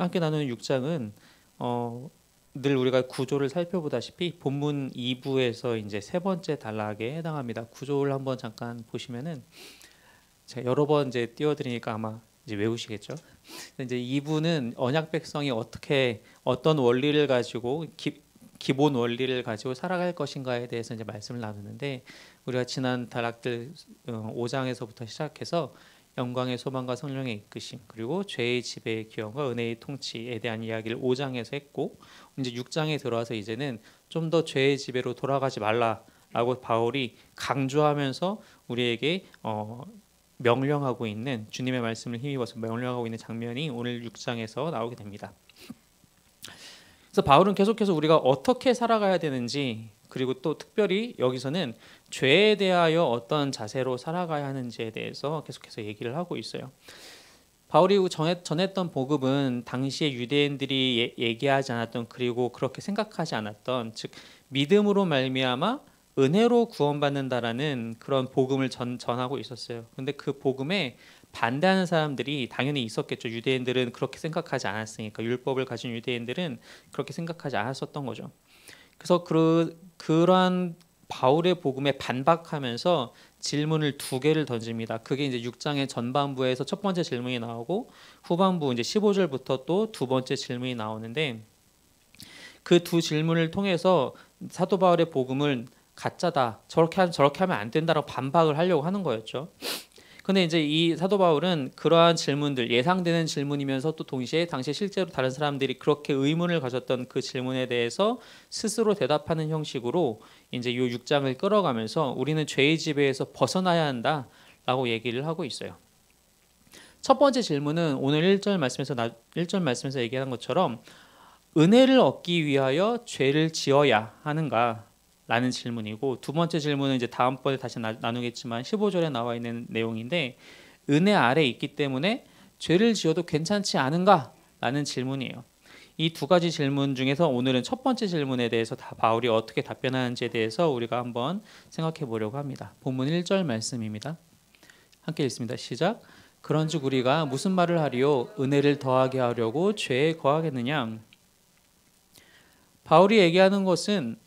함께 나누는 6장은 늘 우리가 구조를 살펴보다시피 본문 2부에서 이제 세 번째 단락에 해당합니다. 구조를 한번 잠깐 보시면은 제가 여러 번 이제 띄워드리니까 아마 이제 외우시겠죠. 이제 2부는 언약 백성이 어떻게 어떤 원리를 가지고 기본 원리를 가지고 살아갈 것인가에 대해서 이제 말씀을 나누는데, 우리가 지난 단락들 5장에서부터 시작해서 영광의 소망과 성령의 이끄심, 그리고 죄의 지배의 기원과 은혜의 통치에 대한 이야기를 5장에서 했고, 이제 6장에 들어와서 이제는 좀 더 죄의 지배로 돌아가지 말라라고 바울이 강조하면서 우리에게 명령하고 있는, 주님의 말씀을 힘입어서 명령하고 있는 장면이 오늘 6장에서 나오게 됩니다. 그래서 바울은 계속해서 우리가 어떻게 살아가야 되는지, 그리고 또 특별히 여기서는 죄에 대하여 어떤 자세로 살아가야 하는지에 대해서 계속해서 얘기를 하고 있어요. 바울이 전했던 복음은 당시의 유대인들이 얘기하지 않았던, 그리고 그렇게 생각하지 않았던, 즉 믿음으로 말미암아 은혜로 구원받는다라는 그런 복음을 전하고 있었어요. 근데 그 복음에 반대하는 사람들이 당연히 있었겠죠. 유대인들은 그렇게 생각하지 않았으니까, 율법을 가진 유대인들은 그렇게 생각하지 않았었던 거죠. 그래서 그러한 바울의 복음에 반박하면서 질문을 두 개를 던집니다. 그게 이제 6장의 전반부에서 첫 번째 질문이 나오고, 후반부 이제 15절부터 또 두 번째 질문이 나오는데, 그 두 질문을 통해서 사도 바울의 복음을 가짜다, 저렇게 하면 안 된다라고 반박을 하려고 하는 거였죠. 근데 이제 이 사도 바울은 그러한 질문들, 예상되는 질문이면서 또 동시에 당시에 실제로 다른 사람들이 그렇게 의문을 가졌던 그 질문에 대해서 스스로 대답하는 형식으로 이제 이 6장을 끌어가면서 우리는 죄의 지배에서 벗어나야 한다라고 얘기를 하고 있어요. 첫 번째 질문은 오늘 1절 말씀에서 얘기한 것처럼 은혜를 얻기 위하여 죄를 지어야 하는가? 라는 질문이고, 두 번째 질문은 이제 다음번에 다시 나누겠지만 15절에 나와 있는 내용인데, 은혜 아래 있기 때문에 죄를 지어도 괜찮지 않은가? 라는 질문이에요. 이 두 가지 질문 중에서 오늘은 첫 번째 질문에 대해서 바울이 어떻게 답변하는지에 대해서 우리가 한번 생각해 보려고 합니다. 본문 1절 말씀입니다. 함께 읽습니다. 시작. 그런즉 우리가 무슨 말을 하리요? 은혜를 더하게 하려고 죄에 거하겠느냐? 바울이 얘기하는 것은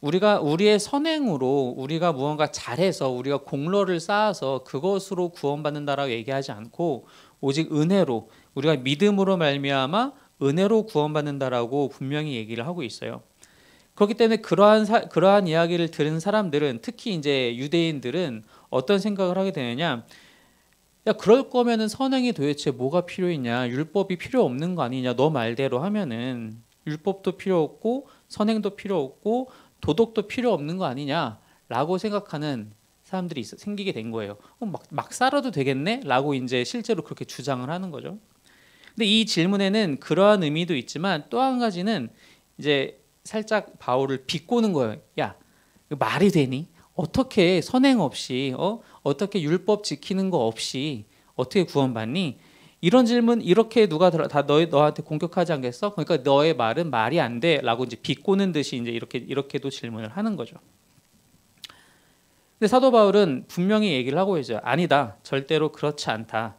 우리의 선행으로 우리가 무언가 잘해서 우리가 공로를 쌓아서 그것으로 구원받는다라고 얘기하지 않고, 오직 은혜로, 우리가 믿음으로 말미암아 은혜로 구원받는다라고 분명히 얘기를 하고 있어요. 그렇기 때문에 그러한 이야기를 들은 사람들은, 특히 이제 유대인들은 어떤 생각을 하게 되느냐? 야, 그럴 거면은 선행이 도대체 뭐가 필요했냐? 율법이 필요 없는 거 아니냐? 너 말대로 하면은 율법도 필요 없고 선행도 필요 없고 도덕도 필요 없는 거 아니냐라고 생각하는 사람들이 생기게 된 거예요. 막 살아도 되겠네? 라고 이제 실제로 그렇게 주장을 하는 거죠. 근데 이 질문에는 그러한 의미도 있지만 또 한 가지는 이제 살짝 바울을 비꼬는 거예요. 야, 말이 되니? 어떻게 선행 없이 어떻게 율법 지키는 거 없이 어떻게 구원받니? 이런 질문 이렇게 누가 다 너한테 공격하지 않겠어? 그러니까 너의 말은 말이 안 돼라고 이제 비꼬는 듯이 이제 이렇게도 질문을 하는 거죠. 근데 사도 바울은 분명히 얘기를 하고 있어요. 아니다, 절대로 그렇지 않다.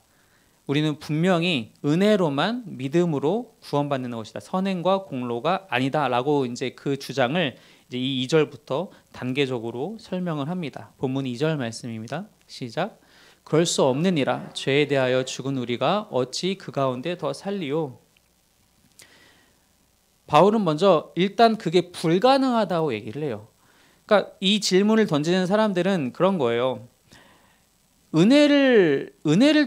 우리는 분명히 은혜로만 믿음으로 구원받는 것이다. 선행과 공로가 아니다라고 이제 그 주장을 이제 이 2절부터 단계적으로 설명을 합니다. 본문 2절 말씀입니다. 시작. 그럴 수 없느니라. 죄에 대하여 죽은 우리가 어찌 그 가운데 더 살리요? 바울은 먼저 일단 그게 불가능하다고 얘기를 해요. 그러니까 이 질문을 던지는 사람들은 그런 거예요. 은혜를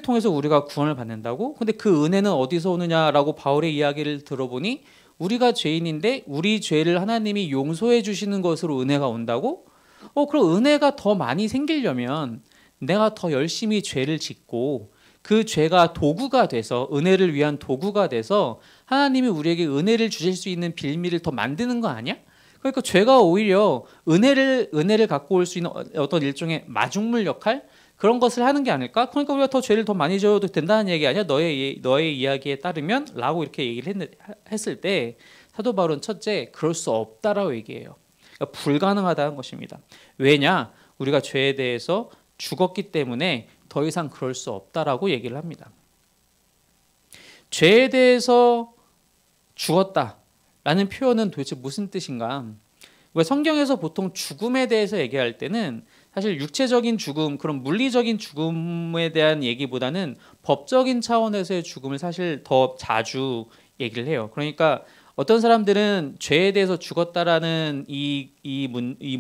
통해서 우리가 구원을 받는다고? 근데 그 은혜는 어디서 오느냐라고 바울의 이야기를 들어보니, 우리가 죄인인데 우리 죄를 하나님이 용서해 주시는 것으로 은혜가 온다고? 그럼 은혜가 더 많이 생기려면 내가 더 열심히 죄를 짓고 그 죄가 도구가 돼서, 은혜를 위한 도구가 돼서 하나님이 우리에게 은혜를 주실 수 있는 빌미를 더 만드는 거 아니야? 그러니까 죄가 오히려 은혜를 갖고 올 수 있는 어떤 일종의 마중물 역할, 그런 것을 하는 게 아닐까? 그러니까 우리가 더 죄를 더 많이 지어도 된다는 얘기 아니야? 너의 이야기에 따르면? 라고 이렇게 얘기를 했을 때 사도 바울은 첫째, 그럴 수 없다라고 얘기해요. 그러니까 불가능하다는 것입니다. 왜냐? 우리가 죄에 대해서 죽었기 때문에 더 이상 그럴 수 없다라고 얘기를 합니다. 죄에 대해서 죽었다라는 표현은 도대체 무슨 뜻인가? 왜 성경에서 보통 죽음에 대해서 얘기할 때는 사실 육체적인 죽음, 그런 물리적인 죽음에 대한 얘기보다는 법적인 차원에서의 죽음을 사실 더 자주 얘기를 해요. 그러니까 어떤 사람들은 죄에 대해서 죽었다라는 이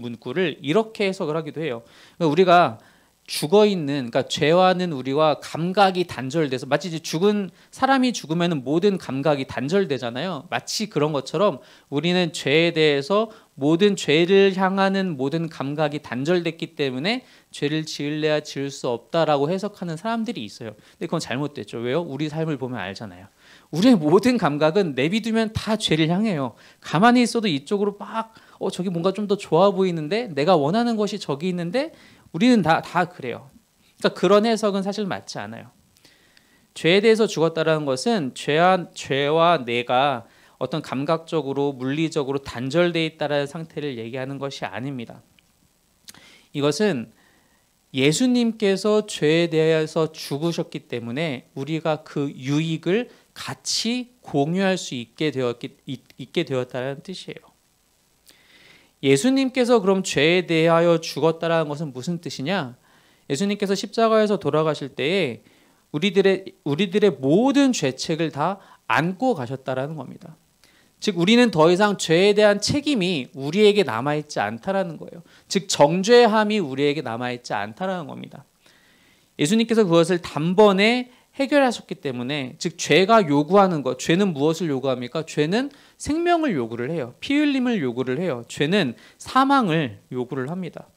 문구를 이렇게 해석을 하기도 해요. 그러니까 우리가 죽어 있는, 그러니까 죄와는 우리와 감각이 단절돼서, 마치 이제 죽은 사람이 죽으면은 모든 감각이 단절되잖아요. 마치 그런 것처럼 우리는 죄에 대해서 모든 죄를 향하는 모든 감각이 단절됐기 때문에 죄를 지을래야 지을 수 없다라고 해석하는 사람들이 있어요. 근데 그건 잘못됐죠. 왜요? 우리 삶을 보면 알잖아요. 우리의 모든 감각은 내비두면 다 죄를 향해요. 가만히 있어도 이쪽으로 막 저기 뭔가 좀 더 좋아 보이는데, 내가 원하는 것이 저기 있는데 우리는 다 그래요. 그러니까 그런 해석은 사실 맞지 않아요. 죄에 대해서 죽었다라는 것은 죄와 내가 어떤 감각적으로 물리적으로 단절되어 있다라는 상태를 얘기하는 것이 아닙니다. 이것은 예수님께서 죄에 대해서 죽으셨기 때문에 우리가 그 유익을 같이 공유할 수 있게 되었다는 뜻이에요. 예수님께서 그럼 죄에 대하여 죽었다라는 것은 무슨 뜻이냐? 예수님께서 십자가에서 돌아가실 때에 우리들의 모든 죄책을 다 안고 가셨다라는 겁니다. 즉 우리는 더 이상 죄에 대한 책임이 우리에게 남아있지 않다라는 거예요. 즉 정죄함이 우리에게 남아있지 않다라는 겁니다. 예수님께서 그것을 단번에 해결하셨기 때문에, 즉 죄가 요구하는 것, 죄는 무엇을 요구합니까? 죄는 생명을 요구를 해요. 피 흘림을 요구를 해요. 죄는 사망을 요구를 합니다.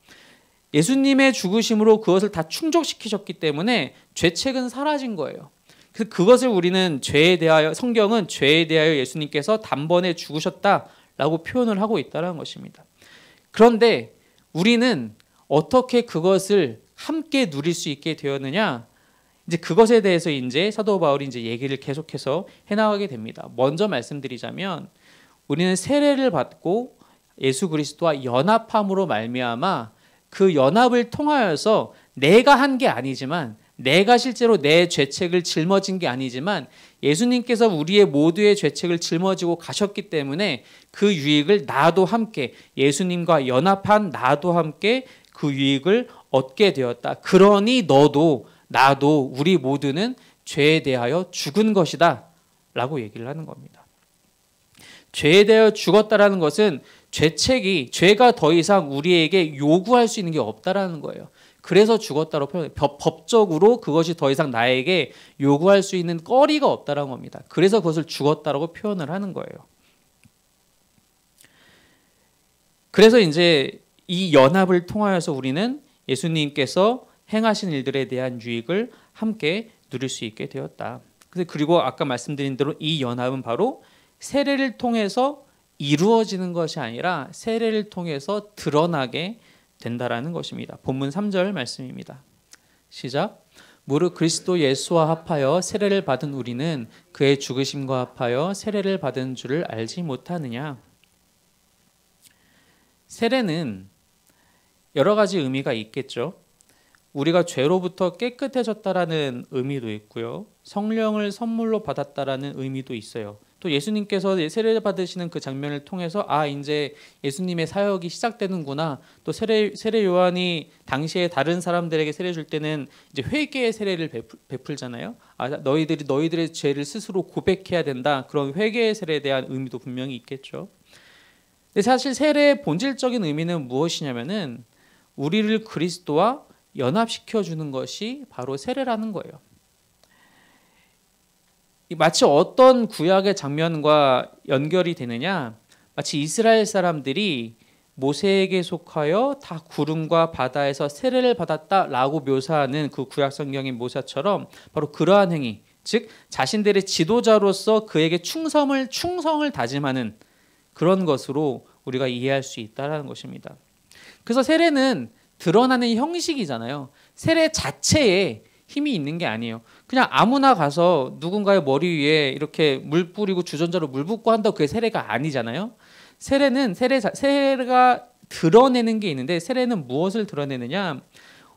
예수님의 죽으심으로 그것을 다 충족시키셨기 때문에 죄책은 사라진 거예요. 그것을 우리는 성경은 죄에 대하여 예수님께서 단번에 죽으셨다라고 표현을 하고 있다는 것입니다. 그런데 우리는 어떻게 그것을 함께 누릴 수 있게 되었느냐? 이제 그것에 대해서 이제 사도 바울이 이제 얘기를 계속해서 해나가게 됩니다. 먼저 말씀드리자면 우리는 세례를 받고 예수 그리스도와 연합함으로 말미암아 그 연합을 통하여서 내가 한 게 아니지만, 내가 실제로 내 죄책을 짊어진 게 아니지만 예수님께서 우리의 모두의 죄책을 짊어지고 가셨기 때문에 그 유익을 나도 함께, 예수님과 연합한 나도 함께 그 유익을 얻게 되었다. 그러니 너도 나도 우리 모두는 죄에 대하여 죽은 것이다 라고 얘기를 하는 겁니다. 죄에 대하여 죽었다라는 것은 죄가 더 이상 우리에게 요구할 수 있는 게 없다라는 거예요. 그래서 죽었다고 표현해요. 법적으로 그것이 더 이상 나에게 요구할 수 있는 거리가 없다라는 겁니다. 그래서 그것을 죽었다라고 표현을 하는 거예요. 그래서 이제 이 연합을 통하여서 우리는 예수님께서 행하신 일들에 대한 유익을 함께 누릴 수 있게 되었다. 그리고 아까 말씀드린 대로 이 연합은 바로 세례를 통해서 이루어지는 것이 아니라 세례를 통해서 드러나게 된다라는 것입니다. 본문 3절 말씀입니다. 시작. 무릇 그리스도 예수와 합하여 세례를 받은 우리는 그의 죽으심과 합하여 세례를 받은 줄을 알지 못하느냐? 세례는 여러 가지 의미가 있겠죠. 우리가 죄로부터 깨끗해졌다라는 의미도 있고요. 성령을 선물로 받았다라는 의미도 있어요. 또 예수님께서 세례를 받으시는 그 장면을 통해서 이제 예수님의 사역이 시작되는구나. 또 세례 요한이 당시에 다른 사람들에게 세례 줄 때는 이제 회개의 세례를 베풀잖아요. 너희들의 죄를 스스로 고백해야 된다. 그런 회개의 세례에 대한 의미도 분명히 있겠죠. 근데 사실 세례의 본질적인 의미는 무엇이냐면은 우리를 그리스도와 연합시켜 주는 것이 바로 세례라는 거예요. 마치 어떤 구약의 장면과 연결이 되느냐? 마치 이스라엘 사람들이 모세에게 속하여 다 구름과 바다에서 세례를 받았다라고 묘사하는 그 구약 성경인 모세처럼 바로 그러한 행위, 즉 자신들의 지도자로서 그에게 충성을 다짐하는 그런 것으로 우리가 이해할 수 있다는 것입니다. 그래서 세례는 드러나는 형식이잖아요. 세례 자체에 힘이 있는 게 아니에요. 그냥 아무나 가서 누군가의 머리 위에 이렇게 물 뿌리고 주전자로 물 붓고 한다고 그게 세례가 아니잖아요. 세례가 드러내는 게 있는데, 세례는 무엇을 드러내느냐?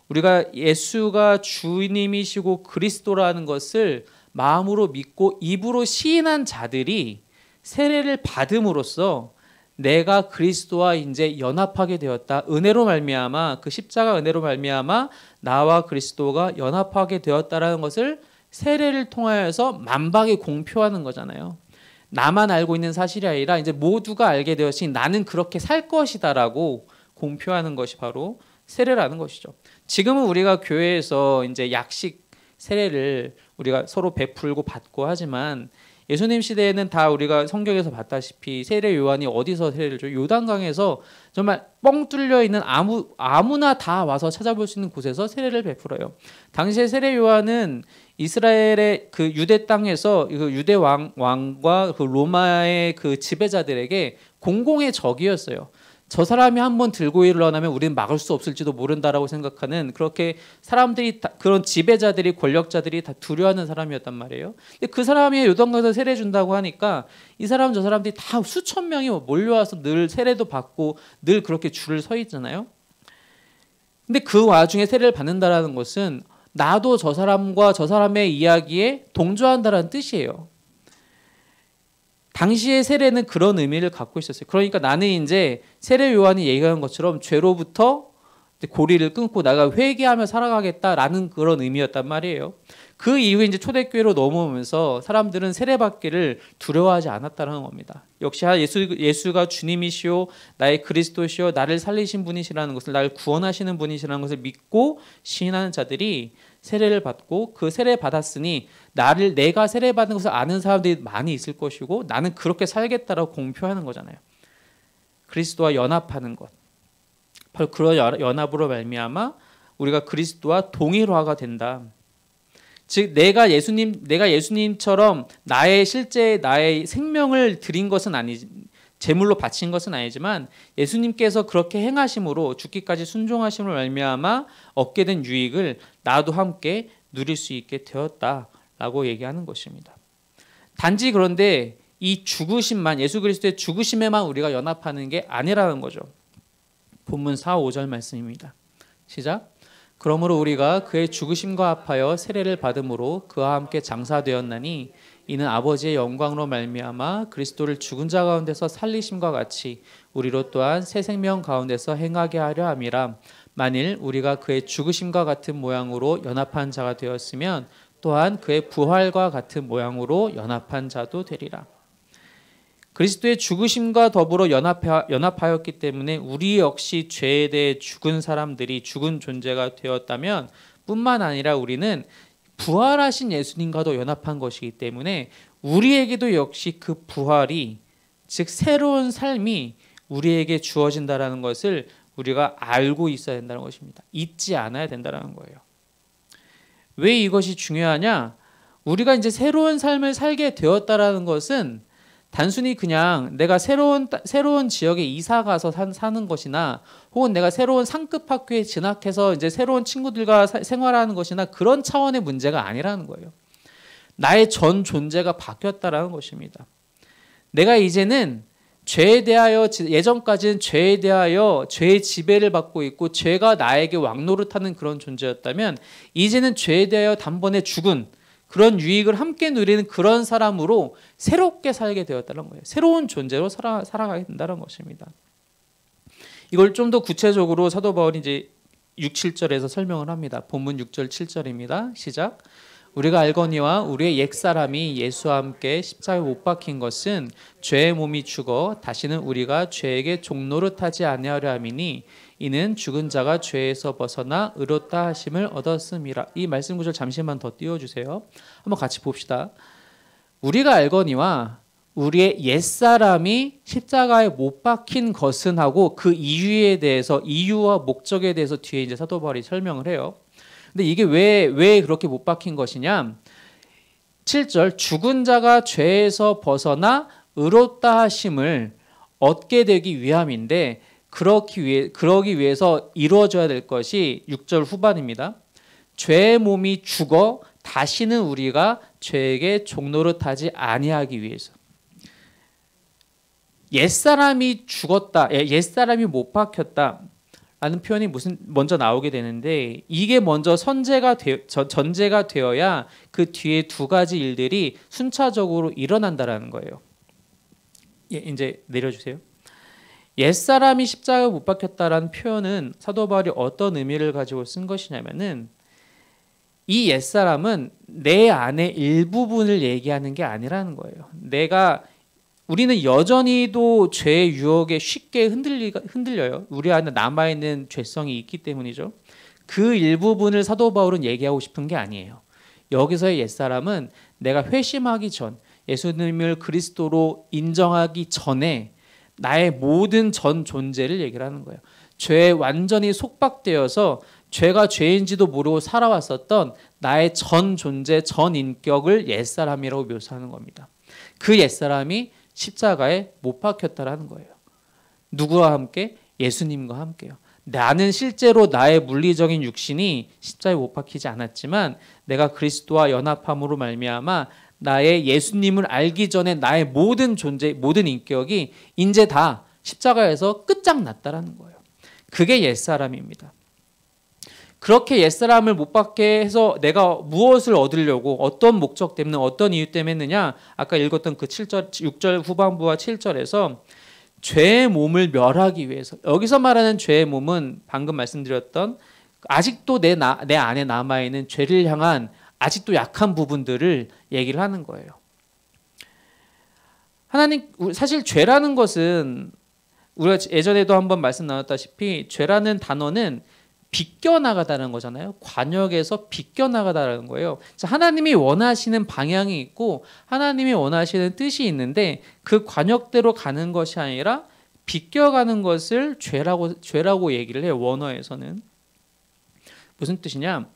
우리가 예수가 주님이시고 그리스도라는 것을 마음으로 믿고 입으로 시인한 자들이 세례를 받음으로써 내가 그리스도와 이제 연합하게 되었다. 은혜로 말미암아, 그 십자가 은혜로 말미암아 나와 그리스도가 연합하게 되었다라는 것을 세례를 통하여서 만방에 공표하는 거잖아요. 나만 알고 있는 사실이 아니라 이제 모두가 알게 되었으니 나는 그렇게 살 것이다라고 공표하는 것이 바로 세례라는 것이죠. 지금은 우리가 교회에서 이제 약식 세례를 우리가 서로 베풀고 받고 하지만 예수님 시대에는 다 우리가 성경에서 봤다시피 세례 요한이 어디서 세례를 줘요? 요단강에서 정말 뻥 뚫려 있는 아무나 다 와서 찾아볼 수 있는 곳에서 세례를 베풀어요. 당시에 세례 요한은 이스라엘의 그 유대 땅에서 그 유대 왕과 그 로마의 그 지배자들에게 공공의 적이었어요. 저 사람이 한번 들고 일어나면 우리는 막을 수 없을지도 모른다라고 생각하는, 그렇게 사람들이 그런 지배자들이, 권력자들이 다 두려워하는 사람이었단 말이에요. 근데 그 사람이 요단강에서 세례 준다고 하니까 이 사람 저 사람들이 다 수천 명이 몰려와서 늘 세례도 받고 늘 그렇게 줄을 서 있잖아요. 근데 그 와중에 세례를 받는다라는 것은 나도 저 사람과 저 사람의 이야기에 동조한다라는 뜻이에요. 당시의 세례는 그런 의미를 갖고 있었어요. 그러니까 나는 이제 세례 요한이 얘기한 것처럼 죄로부터 고리를 끊고 내가 회개하며 살아가겠다라는 그런 의미였단 말이에요. 그 이후에 이제 초대교회로 넘어오면서 사람들은 세례받기를 두려워하지 않았다는 겁니다. 역시 예수가 주님이시오, 나의 그리스도시오, 나를 살리신 분이시라는 것을, 나를 구원하시는 분이시라는 것을 믿고 시인하는 자들이 세례를 받고, 그 세례 받았으니 내가 세례 받는 것을 아는 사람들이 많이 있을 것이고 나는 그렇게 살겠다라고 공표하는 거잖아요. 그리스도와 연합하는 것. 바로 그런 연합으로 말미암아 우리가 그리스도와 동일화가 된다. 즉 내가 예수님처럼 나의 생명을 드린 것은 아니지, 제물로 바친 것은 아니지만 예수님께서 그렇게 행하심으로, 죽기까지 순종하심으로 말미암아 얻게 된 유익을 나도 함께 누릴 수 있게 되었다라고 얘기하는 것입니다. 단지 그런데 이 죽으심만, 예수 그리스도의 죽으심에만 우리가 연합하는 게 아니라는 거죠. 본문 4, 5절 말씀입니다. 시작. 그러므로 우리가 그의 죽으심과 합하여 세례를 받음으로 그와 함께 장사되었나니 이는 아버지의 영광으로 말미암아 그리스도를 죽은 자 가운데서 살리심과 같이 우리로 또한 새 생명 가운데서 행하게 하려 함이라. 만일 우리가 그의 죽으심과 같은 모양으로 연합한 자가 되었으면 또한 그의 부활과 같은 모양으로 연합한 자도 되리라. 그리스도의 죽으심과 더불어 연합하였기 때문에 우리 역시 죄에 대해 죽은 사람들이, 죽은 존재가 되었다면 뿐만 아니라 우리는 부활하신 예수님과도 연합한 것이기 때문에 우리에게도 역시 그 부활이, 즉 새로운 삶이 우리에게 주어진다는 것을 우리가 알고 있어야 된다는 것입니다. 잊지 않아야 된다는 거예요. 왜 이것이 중요하냐? 우리가 이제 새로운 삶을 살게 되었다라는 것은 단순히 그냥 내가 새로운 지역에 이사 가서 사는 것이나, 혹은 내가 새로운 상급 학교에 진학해서 이제 새로운 친구들과 생활하는 것이나 그런 차원의 문제가 아니라는 거예요. 나의 전 존재가 바뀌었다라는 것입니다. 내가 이제는 죄에 대하여, 예전까지는 죄에 대하여 죄의 지배를 받고 있고 죄가 나에게 왕노릇하는 그런 존재였다면 이제는 죄에 대하여 단번에 죽은 그런 유익을 함께 누리는 그런 사람으로 새롭게 살게 되었다는 거예요. 새로운 존재로 살아가게 된다는 것입니다. 이걸 좀 더 구체적으로 사도 바울이 이제 6, 7절에서 설명을 합니다. 본문 6절, 7절입니다. 시작. 우리가 알거니와 우리의 옛사람이 예수와 함께 십자가에 못 박힌 것은 죄의 몸이 죽어 다시는 우리가 죄에게 종노릇하지 아니하려 함이니 이는 죽은 자가 죄에서 벗어나 의롭다 하심을 얻었음이라. 이 말씀 구절 잠시만 더 띄워주세요. 한번 같이 봅시다. 우리가 알거니와 우리의 옛사람이 십자가에 못 박힌 것은 하고 그 이유에 대해서, 이유와 목적에 대해서 뒤에 이제 사도 바울이 설명을 해요. 근데 이게 왜 그렇게 못 박힌 것이냐? 7절, 죽은 자가 죄에서 벗어나 의롭다 하심을 얻게 되기 위함인데, 그러기 위해서 이루어져야 될 것이 6절 후반입니다. 죄의 몸이 죽어 다시는 우리가 죄에게 종노릇하지 아니하기 위해서. 옛사람이 죽었다, 옛사람이 못 박혔다 라는 표현이 먼저 나오게 되는데, 이게 먼저 전제가 되어야 그 뒤에 두 가지 일들이 순차적으로 일어난다라는 거예요. 이제 내려주세요. 옛사람이 십자가에 못 박혔다라는 표현은 사도 바울이 어떤 의미를 가지고 쓴 것이냐면은 이 옛사람은 내 안의 일부분을 얘기하는 게 아니라는 거예요. 우리는 여전히도 죄의 유혹에 쉽게 흔들려요. 우리 안에 남아있는 죄성이 있기 때문이죠. 그 일부분을 사도 바울은 얘기하고 싶은 게 아니에요. 여기서의 옛사람은 내가 회심하기 전, 예수님을 그리스도로 인정하기 전에 나의 모든 전 존재를 얘기를 하는 거예요. 죄에 완전히 속박되어서 죄가 죄인지도 모르고 살아왔었던 나의 전 존재, 전 인격을 옛사람이라고 묘사하는 겁니다. 그 옛사람이 십자가에 못 박혔다라는 거예요. 누구와 함께? 예수님과 함께요. 나는 실제로 나의 물리적인 육신이 십자가에 못 박히지 않았지만 내가 그리스도와 연합함으로 말미암아 나의 예수님을 알기 전에 나의 모든 존재, 모든 인격이 이제 다 십자가에서 끝장났다라는 거예요. 그게 옛사람입니다. 그렇게 옛사람을 못 박게 해서 내가 무엇을 얻으려고 어떤 목적 때문에 어떤 이유 때문에 했느냐? 아까 읽었던 그 6절 후반부와 7절에서 죄의 몸을 멸하기 위해서. 여기서 말하는 죄의 몸은 방금 말씀드렸던 아직도 내 안에 남아있는 죄를 향한 아직도 약한 부분들을 얘기를 하는 거예요. 사실 죄라는 것은 우리가 예전에도 한번 말씀 나눴다시피 죄라는 단어는 비껴나가다는 거잖아요. 관역에서 비껴나가다라는 거예요. 하나님이 원하시는 방향이 있고 하나님이 원하시는 뜻이 있는데 그 관역대로 가는 것이 아니라 비껴가는 것을 죄라고 얘기를 해요. 원어에서는. 무슨 뜻이냐?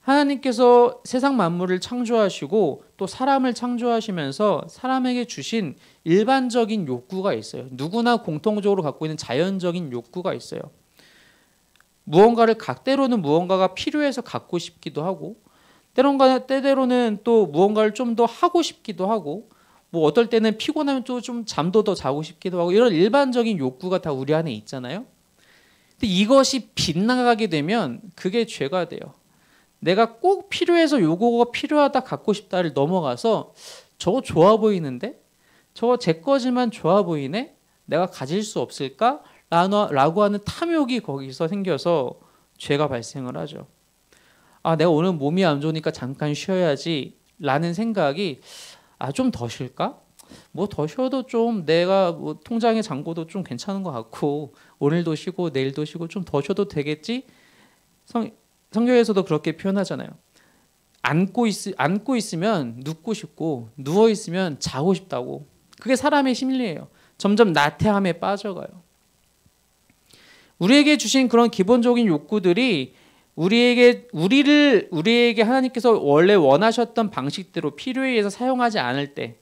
하나님께서 세상 만물을 창조하시고 또 사람을 창조하시면서 사람에게 주신 일반적인 욕구가 있어요. 누구나 공통적으로 갖고 있는 자연적인 욕구가 있어요. 때로는 무언가가 필요해서 갖고 싶기도 하고 때로는 또 무언가를 좀 더 하고 싶기도 하고 뭐 어떨 때는 피곤하면 또 좀 잠도 더 자고 싶기도 하고 이런 일반적인 욕구가 다 우리 안에 있잖아요. 근데 이것이 빗나가게 되면 그게 죄가 돼요. 내가 꼭 필요해서 요거가 필요하다 갖고 싶다를 넘어가서 저거 좋아 보이는데? 저거 제 거지만 좋아 보이네? 내가 가질 수 없을까? 라고 하는 탐욕이 거기서 생겨서 죄가 발생을 하죠. 내가 오늘 몸이 안 좋으니까 잠깐 쉬어야지 라는 생각이 좀 더 쉴까? 뭐 더 쉬어도 좀 내가 뭐 통장의 잔고도 좀 괜찮은 것 같고 오늘도 쉬고 내일도 쉬고 좀 더 쉬어도 되겠지? 성경에서도 그렇게 표현하잖아요. 앉고 있으면 눕고 싶고 누워 있으면 자고 싶다고. 그게 사람의 심리예요. 점점 나태함에 빠져가요. 우리에게 주신 그런 기본적인 욕구들이 우리에게 하나님께서 원래 원하셨던 방식대로 필요에 의해서 사용하지 않을 때,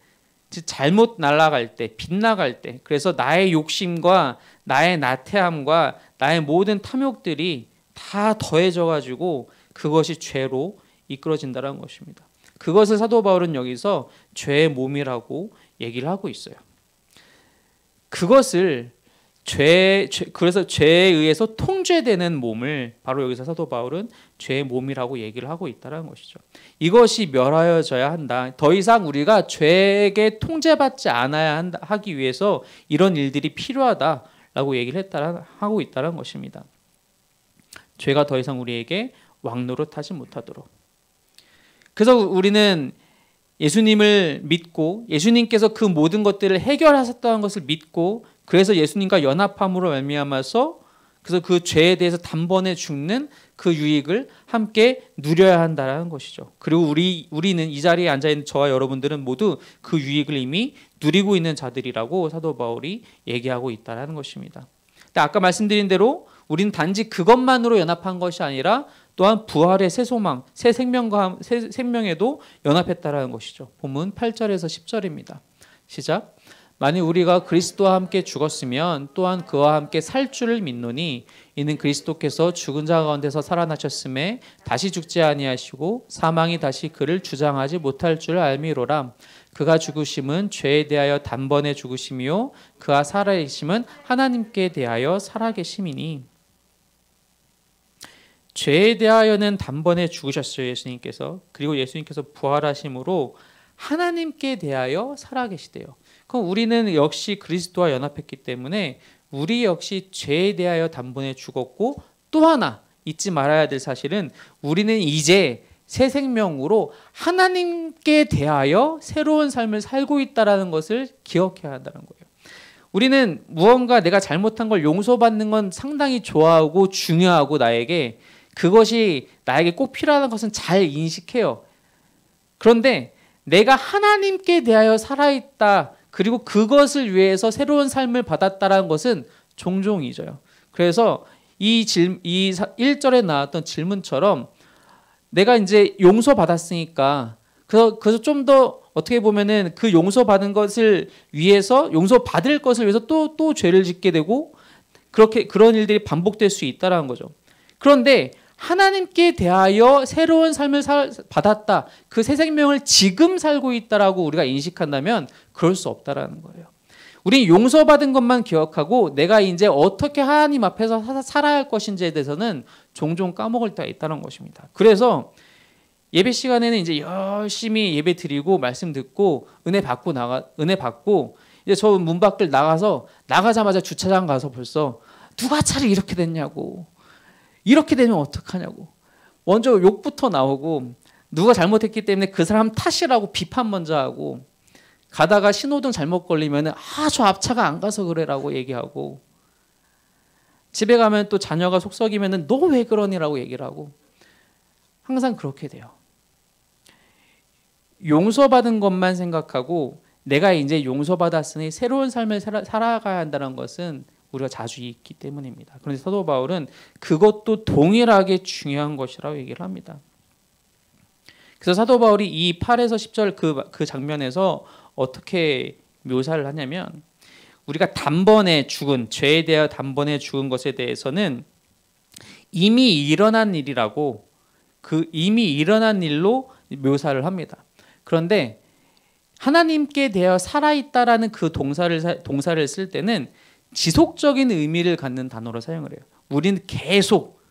즉 잘못 날아갈 때, 빗나갈 때, 그래서 나의 욕심과 나의 나태함과 나의 모든 탐욕들이 다 더해져 가지고 그것이 죄로 이끌어진다는 것입니다. 그것을 사도 바울은 여기서 죄의 몸이라고 얘기를 하고 있어요. 그것을 그래서 죄에 의해서 통제되는 몸을 바로 여기서 사도 바울은 죄의 몸이라고 얘기를 하고 있다는 것이죠. 이것이 멸하여져야 한다. 더 이상 우리가 죄에게 통제받지 않아야 하기 위해서 이런 일들이 필요하다라고 얘기를 하고 있다는 것입니다. 죄가 더 이상 우리에게 왕노릇하지 못하도록. 그래서 우리는 예수님을 믿고 예수님께서 그 모든 것들을 해결하셨다는 것을 믿고 그래서 예수님과 연합함으로 말미암아서 그래서 그 죄에 대해서 단번에 죽는 그 유익을 함께 누려야 한다는 것이죠. 그리고 우리는 이 자리에 앉아있는 저와 여러분들은 모두 그 유익을 이미 누리고 있는 자들이라고 사도 바울이 얘기하고 있다는 것입니다. 근데 아까 말씀드린 대로 우리는 단지 그것만으로 연합한 것이 아니라 또한 부활의 새 소망, 새 생명에도 연합했다라는 것이죠. 본문 8절에서 10절입니다. 시작. 만일 우리가 그리스도와 함께 죽었으면 또한 그와 함께 살 줄을 믿노니 이는 그리스도께서 죽은 자 가운데서 살아나셨음에 다시 죽지 아니하시고 사망이 다시 그를 주장하지 못할 줄 알미로라. 그가 죽으심은 죄에 대하여 단번에 죽으심이요 그가 살아계심은 하나님께 대하여 살아계심이니. 죄에 대하여는 단번에 죽으셨어요. 예수님께서. 그리고 예수님께서 부활하심으로 하나님께 대하여 살아계시대요. 그럼 우리는 역시 그리스도와 연합했기 때문에 우리 역시 죄에 대하여 단번에 죽었고, 또 하나 잊지 말아야 될 사실은 우리는 이제 새 생명으로 하나님께 대하여 새로운 삶을 살고 있다는 것을 기억해야 한다는 거예요. 우리는 무언가 내가 잘못한 걸 용서받는 건 상당히 좋아하고 중요하고, 나에게 그것이 나에게 꼭 필요한 것은 잘 인식해요. 그런데 내가 하나님께 대하여 살아있다, 그리고 그것을 위해서 새로운 삶을 받았다는 것은 종종 잊어요. 그래서 이 1절에 나왔던 질문처럼 내가 이제 용서받았으니까, 그래서 좀 더 어떻게 보면은 그 용서받은 것을 위해서, 용서받을 것을 위해서 또 죄를 짓게 되고, 그런 일들이 반복될 수 있다는 거죠. 그런데 하나님께 대하여 새로운 삶을 받았다, 그 새 생명을 지금 살고 있다라고 우리가 인식한다면 그럴 수 없다라는 거예요. 우린 용서받은 것만 기억하고 내가 이제 어떻게 하나님 앞에서 살아야 할 것인지에 대해서는 종종 까먹을 때가 있다는 것입니다. 그래서 예배 시간에는 이제 열심히 예배 드리고 말씀 듣고 은혜 받고 이제 저 문 밖을 나가자마자 주차장 가서 벌써 누가 차를 이렇게 됐냐고, 이렇게 되면 어떡하냐고, 먼저 욕부터 나오고, 누가 잘못했기 때문에 그 사람 탓이라고 비판 먼저 하고, 가다가 신호등 잘못 걸리면 저 앞차가 안 가서 그래라고 얘기하고, 집에 가면 또 자녀가 속썩이면 너 왜 그러니라고 얘기를 하고, 항상 그렇게 돼요. 용서받은 것만 생각하고 내가 이제 용서받았으니 새로운 삶을 살아가야 한다는 것은 우리가 자주 잊기 때문입니다. 그런데 사도 바울은 그것도 동일하게 중요한 것이라고 얘기를 합니다. 그래서 사도 바울이 이 8에서 10절 그 장면에서 어떻게 묘사를 하냐면, 우리가 단번에 죽은, 죄에 대하여 단번에 죽은 것에 대해서는 이미 일어난 일이라고, 그 이미 일어난 일로 묘사를 합니다. 그런데 하나님께 대하여 살아있다라는 그 동사를 쓸 때는 지속적인 의미를 갖는 단어로 사용을 해요. 우리는 계속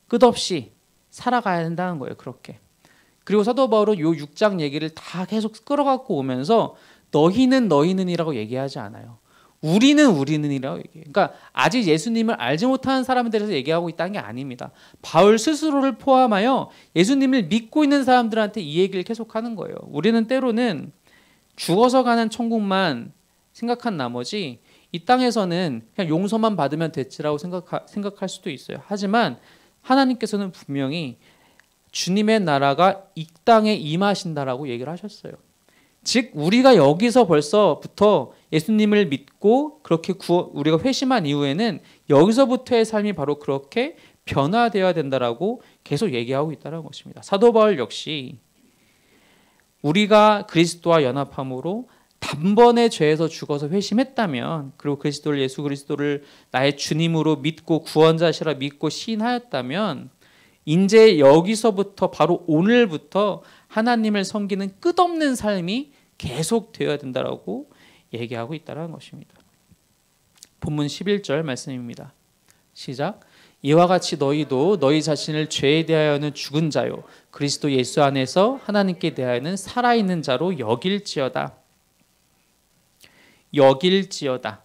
끝없이 살아가야 된다는 거예요. 그렇게. 그리고 사도 바울은 요 6장 얘기를 다 계속 끌어갖고 오면서 너희는이라고 얘기하지 않아요. 우리는이라고 얘기해요. 그러니까 아직 예수님을 알지 못하는 사람들에 대해서 얘기하고 있다는 게 아닙니다. 바울 스스로를 포함하여 예수님을 믿고 있는 사람들한테 이 얘기를 계속하는 거예요. 우리는 때로는 죽어서 가는 천국만 생각한 나머지 이 땅에서는 그냥 용서만 받으면 됐지라고 생각할 수도 있어요. 하지만 하나님께서는 분명히 주님의 나라가 이 땅에 임하신다라고 얘기를 하셨어요. 즉 우리가 여기서 벌써부터 예수님을 믿고 그렇게 우리가 회심한 이후에는 여기서부터의 삶이 바로 그렇게 변화되어야 된다라고 계속 얘기하고 있다는 것입니다. 사도 바울 역시 우리가 그리스도와 연합함으로 단번에 죄에서 죽어서 회심했다면, 그리고 예수 그리스도를 나의 주님으로 믿고 구원자시라 믿고 시인하였다면, 이제 여기서부터 바로 오늘부터 하나님을 섬기는 끝없는 삶이 계속 되어야 된다라고 얘기하고 있다는 것입니다. 본문 11절 말씀입니다. 시작. 이와 같이 너희도 너희 자신을 죄에 대하여는 죽은 자요 그리스도 예수 안에서 하나님께 대하여는 살아있는 자로 여길지어다. 여길지어다.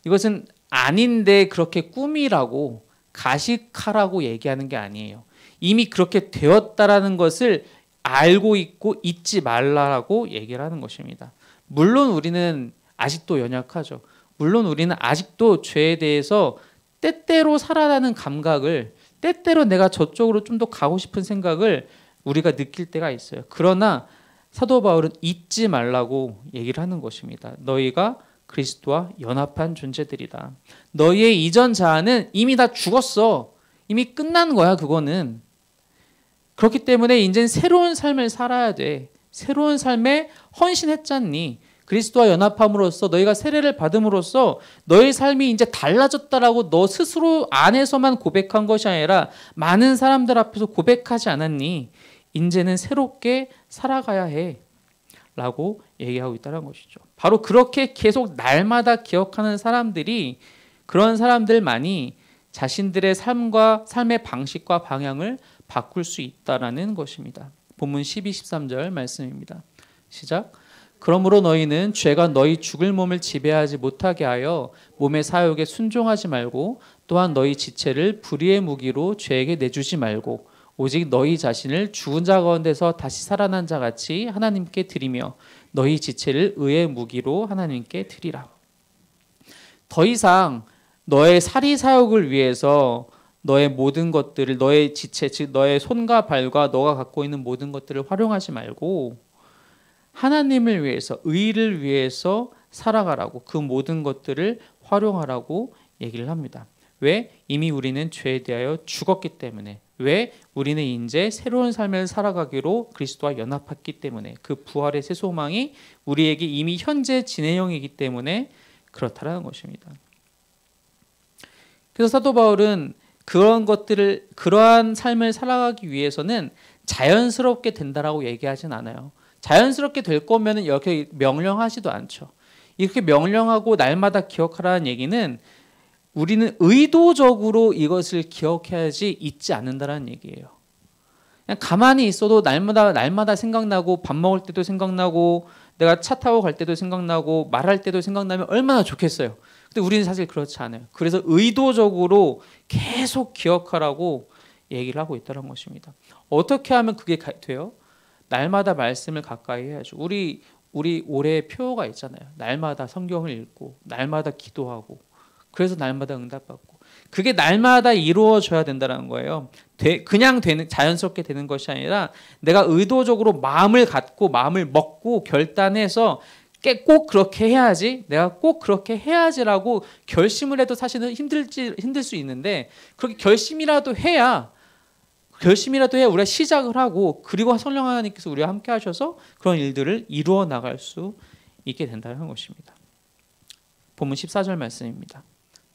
이것은 아닌데 그렇게 꿈이라고 가식하라고 얘기하는 게 아니에요. 이미 그렇게 되었다라는 것을 알고 있고 잊지 말라고 얘기를 하는 것입니다. 물론 우리는 아직도 연약하죠. 물론 우리는 아직도 죄에 대해서 때때로 살아나는 감각을, 때때로 내가 저쪽으로 좀 더 가고 싶은 생각을 우리가 느낄 때가 있어요. 그러나 사도 바울은 잊지 말라고 얘기를 하는 것입니다. 너희가 그리스도와 연합한 존재들이다. 너희의 이전 자아는 이미 다 죽었어. 이미 끝난 거야, 그거는. 그렇기 때문에 이제는 새로운 삶을 살아야 돼. 새로운 삶에 헌신했잖니. 그리스도와 연합함으로써 너희가 세례를 받음으로써 너의 삶이 이제 달라졌다라고 너 스스로 안에서만 고백한 것이 아니라 많은 사람들 앞에서 고백하지 않았니? 이제는 새롭게 살아가야 해. 라고 얘기하고 있다는 것이죠. 바로 그렇게 계속 날마다 기억하는 사람들이, 그런 사람들만이 자신들의 삶의 방식과 방향을 바꿀 수 있다라는 것입니다. 본문 12, 13절 말씀입니다. 시작. 그러므로 너희는 죄가 너희 죽을 몸을 지배하지 못하게 하여 몸의 사욕에 순종하지 말고 또한 너희 지체를 불의의 무기로 죄에게 내주지 말고 오직 너희 자신을 죽은 자 가운데서 다시 살아난 자 같이 하나님께 드리며 너희 지체를 의의 무기로 하나님께 드리라. 더 이상 너의 사리 사욕을 위해서 너의 모든 것들을 너의 지체 즉 너의 손과 발과 너가 갖고 있는 모든 것들을 활용하지 말고 하나님을 위해서 의를 위해서 살아가라고 그 모든 것들을 활용하라고 얘기를 합니다. 왜? 이미 우리는 죄에 대하여 죽었기 때문에. 왜? 우리는 이제 새로운 삶을 살아가기로 그리스도와 연합했기 때문에. 그 부활의 새 소망이 우리에게 이미 현재 진행형이기 때문에 그렇다라는 것입니다. 그래서 사도 바울은 그러한 삶을 살아가기 위해서는 자연스럽게 된다라고 얘기하진 않아요. 자연스럽게 될 거면 이렇게 명령하지도 않죠. 이렇게 명령하고 날마다 기억하라는 얘기는 우리는 의도적으로 이것을 기억해야지 잊지 않는다는 얘기예요. 그냥 가만히 있어도 날마다 생각나고 밥 먹을 때도 생각나고 내가 차 타고 갈 때도 생각나고 말할 때도 생각나면 얼마나 좋겠어요. 근데 우리는 사실 그렇지 않아요. 그래서 의도적으로 계속 기억하라고 얘기를 하고 있다는 것입니다. 어떻게 하면 그게 돼요? 날마다 말씀을 가까이 해야죠. 우리 올해 표어가 있잖아요. 날마다 성경을 읽고 날마다 기도하고 그래서 날마다 응답받고 그게 날마다 이루어져야 된다는 거예요. 그냥 자연스럽게 되는 것이 아니라 내가 의도적으로 마음을 갖고 마음을 먹고 결단해서 꼭 그렇게 해야지 내가 꼭 그렇게 해야지라고 결심을 해도 사실은 힘들 수 있는데 그렇게 결심이라도 해야 우리가 시작을 하고 그리고 성령 하나님께서 우리와 함께 하셔서 그런 일들을 이루어 나갈 수 있게 된다는 것입니다. 본문 14절 말씀입니다.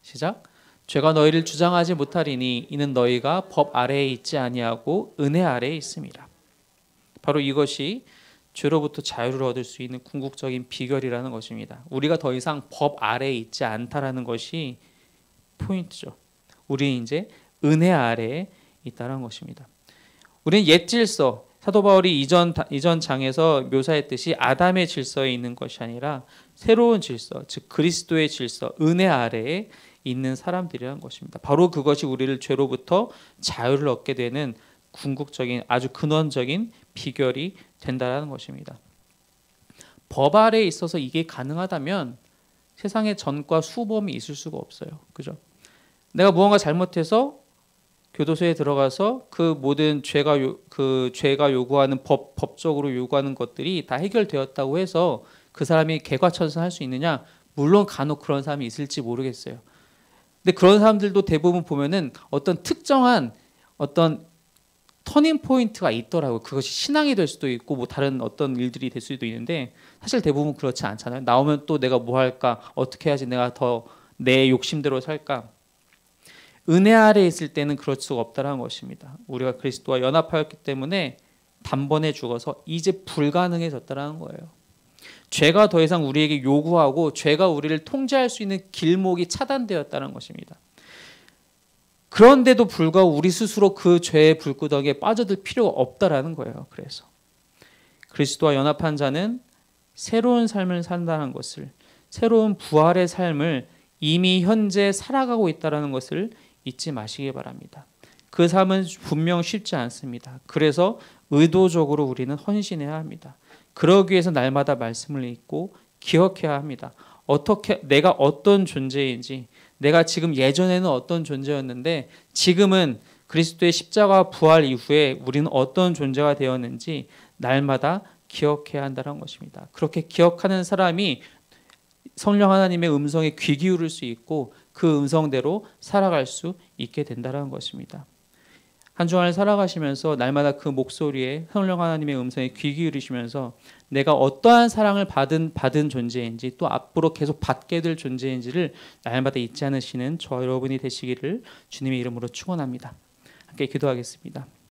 시작. 죄가 너희를 주장하지 못하리니 이는 너희가 법 아래에 있지 아니하고 은혜 아래에 있음이라. 바로 이것이 죄로부터 자유를 얻을 수 있는 궁극적인 비결이라는 것입니다. 우리가 더 이상 법 아래에 있지 않다라는 것이 포인트죠. 우리는 이제 은혜 아래에 있다는 것입니다. 우리는 옛 질서, 사도 바울이 이전 장에서 묘사했듯이 아담의 질서에 있는 것이 아니라 새로운 질서, 즉 그리스도의 질서, 은혜 아래에 있는 사람들이라는 것입니다. 바로 그것이 우리를 죄로부터 자유를 얻게 되는 궁극적인 아주 근원적인 비결이 된다는 것입니다. 법 아래에 있어서 이게 가능하다면 세상에 전과 수범이 있을 수가 없어요. 그죠? 내가 무언가 잘못해서 교도소에 들어가서 그 모든 죄가 요구하는 법적으로 요구하는 것들이 다 해결되었다고 해서 그 사람이 개과천선할 수 있느냐? 물론 간혹 그런 사람이 있을지 모르겠어요. 근데 그런 사람들도 대부분 보면은 어떤 특정한 어떤 터닝 포인트가 있더라고요. 그것이 신앙이 될 수도 있고 뭐 다른 어떤 일들이 될 수도 있는데 사실 대부분 그렇지 않잖아요. 나오면 또 내가 뭐 할까? 어떻게 해야지 내가 더 내 욕심대로 살까? 은혜 아래에 있을 때는 그럴 수가 없다는 것입니다. 우리가 그리스도와 연합하였기 때문에 단번에 죽어서 이제 불가능해졌다는 거예요. 죄가 더 이상 우리에게 요구하고 죄가 우리를 통제할 수 있는 길목이 차단되었다는 것입니다. 그런데도 불구하고 우리 스스로 그 죄의 불구덩이에 빠져들 필요가 없다라는 거예요. 그래서 그리스도와 연합한 자는 새로운 삶을 산다는 것을, 새로운 부활의 삶을 이미 현재 살아가고 있다는 것을 잊지 마시기 바랍니다. 그 삶은 분명 쉽지 않습니다. 그래서 의도적으로 우리는 헌신해야 합니다. 그러기 위해서 날마다 말씀을 읽고 기억해야 합니다. 내가 어떤 존재인지, 내가 지금 예전에는 어떤 존재였는데 지금은 그리스도의 십자가 부활 이후에 우리는 어떤 존재가 되었는지 날마다 기억해야 한다는 것입니다. 그렇게 기억하는 사람이 성령 하나님의 음성에 귀 기울일 수 있고 그 음성대로 살아갈 수 있게 된다는 것입니다. 한 주간을 살아가시면서 날마다 그 목소리에 성령 하나님의 음성에 귀 기울이시면서 내가 어떠한 사랑을 받은 존재인지 또 앞으로 계속 받게 될 존재인지를 날마다 잊지 않으시는 저 여러분이 되시기를 주님의 이름으로 축원합니다. 함께 기도하겠습니다.